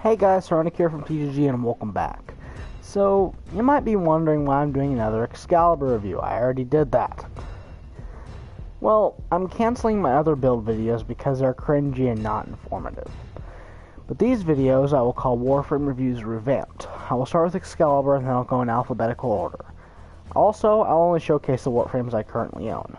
Hey guys, Saronic here from TGG and welcome back. So, you might be wondering why I'm doing another Excalibur review. I already did that. Well, I'm canceling my other build videos because they're cringy and not informative. But these videos I will call Warframe Reviews Revamped. I will start with Excalibur and then I'll go in alphabetical order. Also, I'll only showcase the Warframes I currently own.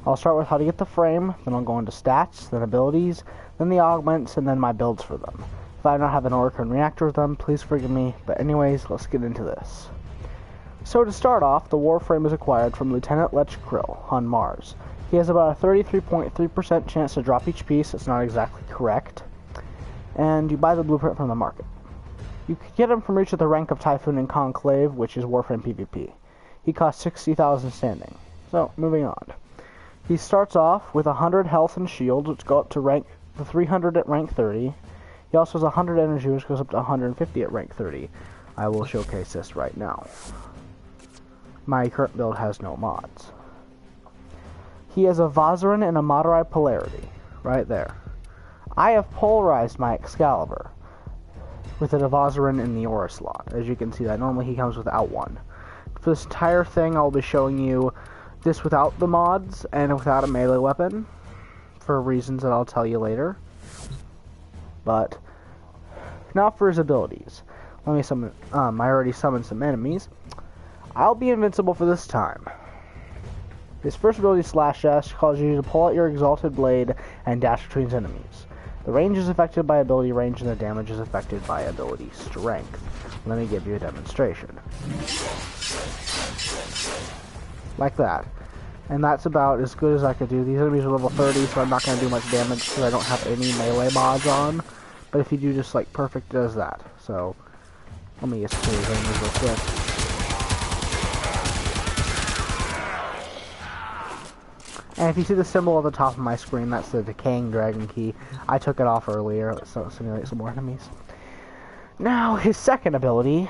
I'll start with how to get the frame, then I'll go into stats, then abilities, then the augments, and then my builds for them. If I don't have an orc and reactor with them, please forgive me, but anyways, let's get into this. So to start off, the Warframe is acquired from Lieutenant Lech Krill on Mars. He has about a 33.3% chance to drop each piece. It's not exactly correct. And you buy the blueprint from the market. You can get him from each of the rank of Typhoon and Conclave, which is Warframe PvP. He costs 60,000 standing. So, moving on. He starts off with 100 health and shields, which go up to rank 300 at rank 30. He also has 100 energy, which goes up to 150 at rank 30. I will showcase this right now. My current build has no mods. He has a Vazarin and a Madurai polarity, right there. I have polarized my Excalibur with a Vazarin in the aura slot. As you can see, that normally he comes without one. For this entire thing, I'll be showing you this without the mods and without a melee weapon, for reasons that I'll tell you later. But now for his abilities. Let me summon. I already summoned some enemies. I'll be invincible for this time. His first ability, Slash Dash, causes you to pull out your exalted blade and dash between enemies. The range is affected by ability range, and the damage is affected by ability strength. Let me give you a demonstration. Like that. And that's about as good as I could do. These enemies are level 30, so I'm not going to do much damage because I don't have any melee mods on. But if you do just like perfect, it does that. So, let me just kill these enemies real quick. And if you see the symbol at the top of my screen, that's the decaying dragon key. I took it off earlier. Let's simulate some more enemies. Now, his second ability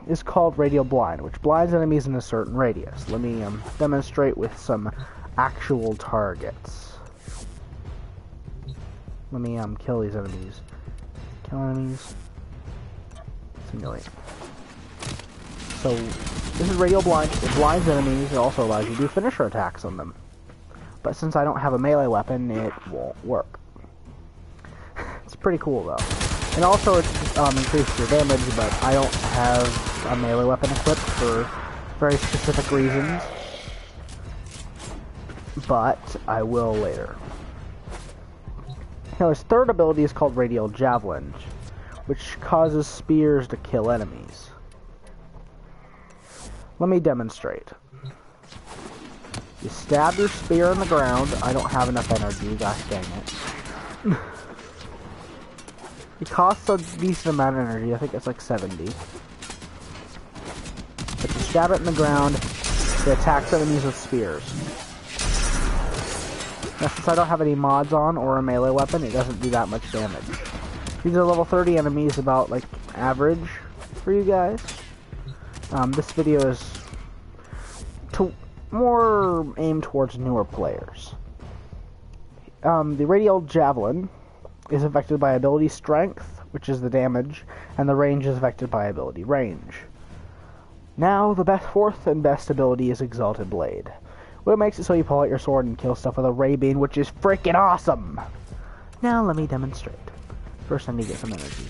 is called Radial Blind, which blinds enemies in a certain radius. Let me demonstrate with some actual targets. Let me kill these enemies. Kill enemies. Simulate. So, this is Radial Blind. It blinds enemies. It also allows you to do finisher attacks on them. But since I don't have a melee weapon, it won't work. It's pretty cool, though. And also, it increases your damage, but I don't have a melee weapon equipped for very specific reasons. But I will later. Now, his third ability is called Radial Javelin, which causes spears to kill enemies. Let me demonstrate. You stab your spear in the ground. I don't have enough energy, gosh dang it. It costs a decent amount of energy, I think it's like 70. But you stab it in the ground, it attacks enemies with spears. Now since I don't have any mods on or a melee weapon, it doesn't do that much damage. These are level 30 enemies, about like average for you guys. This video is more aimed towards newer players. The Radial Javelin is affected by ability strength, which is the damage, and the range is affected by ability range. Now, the fourth and best ability is Exalted Blade, which makes it so you pull out your sword and kill stuff with a ray beam, which is freaking awesome! Now, let me demonstrate. First, I need to get some energy.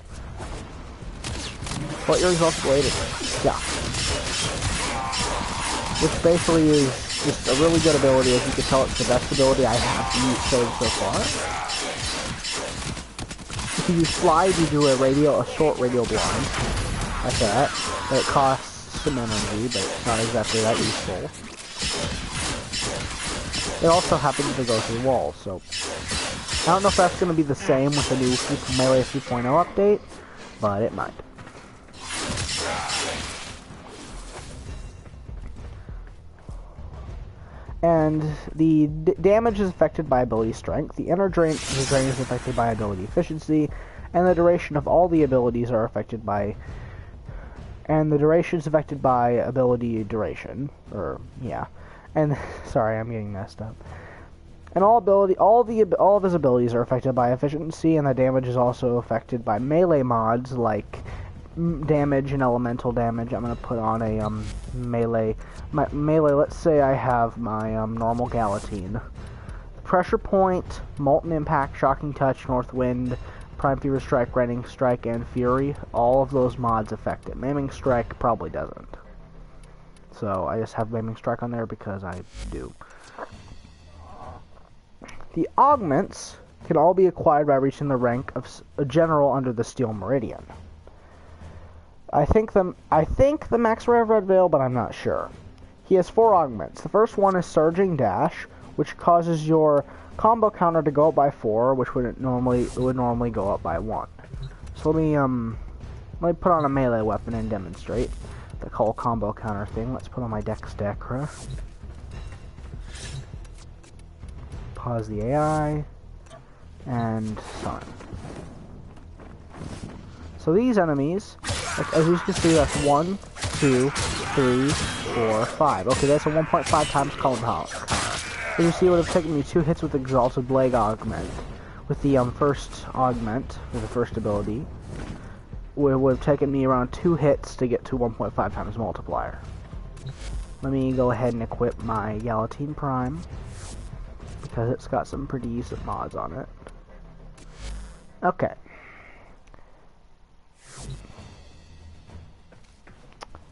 Pull out your Exalted Blade and yeah. Which basically is just a really good ability. As you can tell, it's the best ability I have used so far. If you use slide, you do a short radial blind, like that. But it costs some energy, but it's not exactly that useful. It also happens to go through walls, so I don't know if that's going to be the same with the new Melee 3.0 update, but it might. And the damage is affected by ability strength, the inner drain is affected by ability efficiency, and the duration of all the abilities are affected by, and the duration is affected by ability duration, or, yeah, and, sorry, I'm getting messed up. And all of his abilities are affected by efficiency, and the damage is also affected by melee mods like damage and elemental damage. I'm gonna put on a melee. Melee. Let's say I have my normal Galatine. Pressure Point, Molten Impact, Shocking Touch, North Wind, Prime Fever Strike, Rending Strike, and Fury. All of those mods affect it. Maiming Strike probably doesn't. So I just have Maiming Strike on there because I do. The augments can all be acquired by reaching the rank of a general under the Steel Meridian. I think the max rare of Red Veil, but I'm not sure. He has 4 augments. The first one is Surging Dash, which causes your combo counter to go up by 4, which would normally go up by 1. So let me put on a melee weapon and demonstrate the whole combo counter thing. Let's put on my Dex Decra. Pause the AI and summon. So these enemies, as you can see, that's 1, 2, 3, 4, 5. Okay, that's a 1.5 times combo counter. As you see, it would have taken me 2 hits with Exalted Blade Augment. With the first augment, with the first ability, it would have taken me around 2 hits to get to 1.5 times multiplier. Let me go ahead and equip my Galatine Prime, because it's got some pretty decent mods on it. Okay.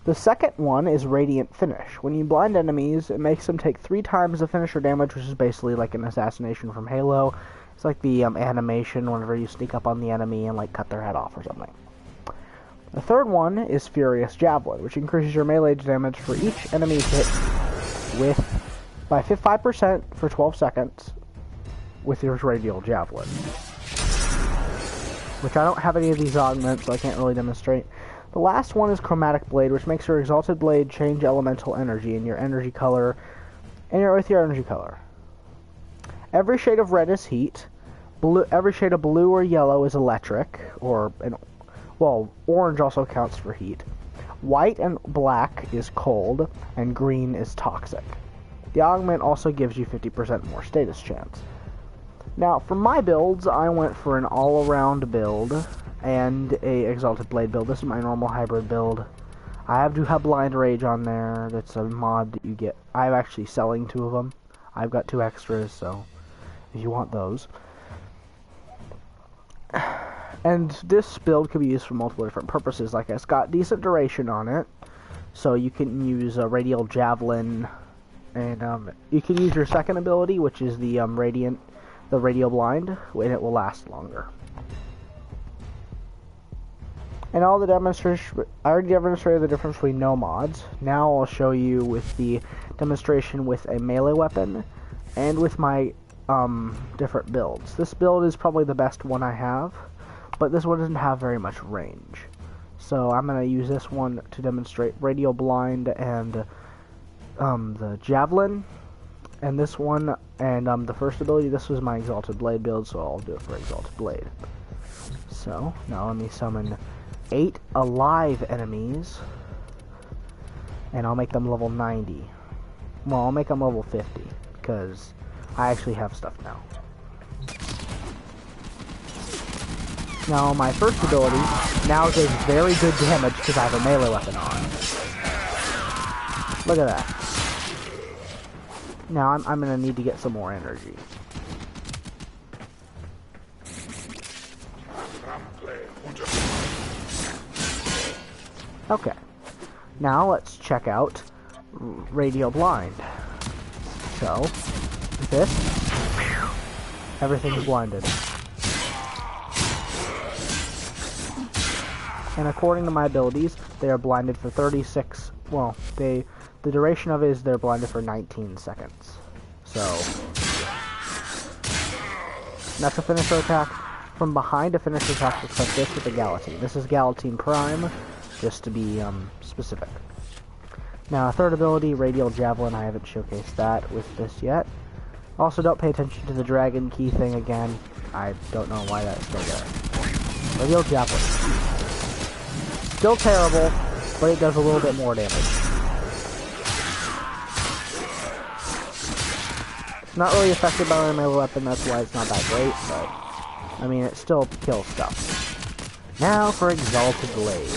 The second one is Radiant Finish. When you blind enemies, it makes them take 3 times the finisher damage, which is basically like an assassination from Halo. It's like the animation whenever you sneak up on the enemy and like cut their head off or something. The third one is Furious Javelin, which increases your melee damage for each enemy hit by 5% for 12 seconds with your Radial Javelin. Which I don't have any of these augments, so I can't really demonstrate. The last one is Chromatic Blade, which makes your Exalted Blade change elemental energy in your energy color, with your energy color. Every shade of red is heat. Every shade of blue or yellow is electric, orange also counts for heat. White and black is cold, and green is toxic. The augment also gives you 50% more status chance. Now, for my builds, I went for an all-around build and a Exalted Blade build. This is my normal hybrid build. I do have Blind Rage on there. That's a mod that you get. I'm actually selling 2 of them. I've got 2 extras, so if you want those. And this build could be used for multiple different purposes. Like, it's got decent duration on it, so you can use a Radial Javelin, and you can use your second ability, which is the Radial Blind, and it will last longer. And all the demonstration, I already demonstrated the difference between no mods. Now I'll show you with the demonstration with a melee weapon and with my different builds. This build is probably the best one I have, but this one doesn't have very much range. So I'm going to use this one to demonstrate Radial Blind and the Javelin. And this one, and the first ability, this was my Exalted Blade build, so I'll do it for Exalted Blade. So, now let me summon 8 alive enemies, and I'll make them level 90. Well, I'll make them level 50, because I actually have stuff now. Now, my first ability now does very good damage because I have a melee weapon on. Look at that. Now, I'm going to need to get some more energy. Okay. Now, let's check out Radial Blind. So, with this, everything's blinded. And according to my abilities, they are blinded for 36, well, the duration of it is they're blinded for 19 seconds. So, that's a finisher attack. From behind, a finisher attack looks like this with the Galatine. This is Galatine Prime, just to be specific. Now, a third ability, Radial Javelin, I haven't showcased that with this yet. Also, don't pay attention to the Dragon Key thing again. I don't know why that's still there. Radial Javelin. Still terrible, but it does a little bit more damage. Not really affected by my melee weapon, that's why it's not that great, but I mean, it still kills stuff. Now for Exalted Blade.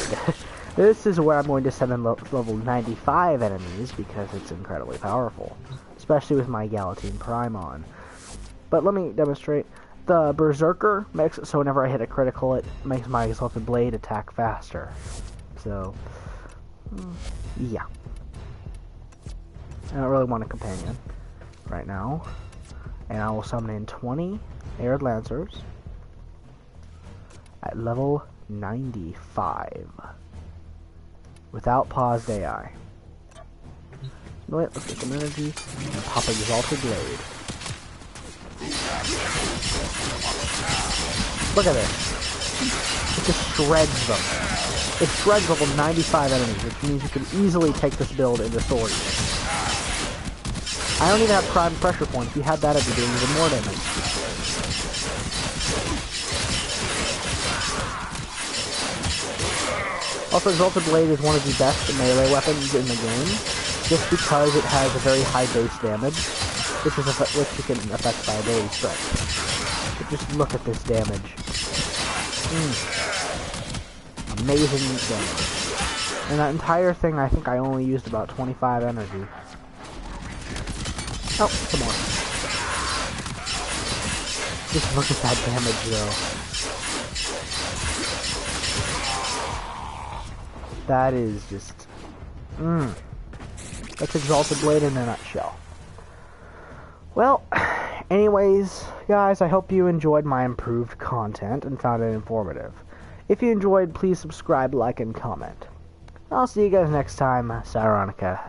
This is where I'm going to send in level 95 enemies because it's incredibly powerful, especially with my Galatine Prime on. But let me demonstrate. The Berserker makes it so whenever I hit a critical, it makes my Exalted Blade attack faster. So, yeah. I don't really want a companion right now. And I will summon in 20 Arid Lancers at level 95. Without paused AI. Wait, let's get some energy and pop Exalted Blade. Look at this. It just shreds them. It shreds level 95 enemies, which means you can easily take this build into authority. I don't even have prime pressure points. If you had that, I'd be doing even more damage. Also, Exalted Blade is one of the best melee weapons in the game, just because it has a very high base damage, which you can affect by ability strength. But just look at this damage. Amazing damage. And that entire thing, I think I only used about 25 energy. Oh, some more. Just look at that damage, though. That is just... That's Exalted Blade in a nutshell. Well, anyways, guys, I hope you enjoyed my improved content and found it informative. If you enjoyed, please subscribe, like, and comment. I'll see you guys next time. Saronica.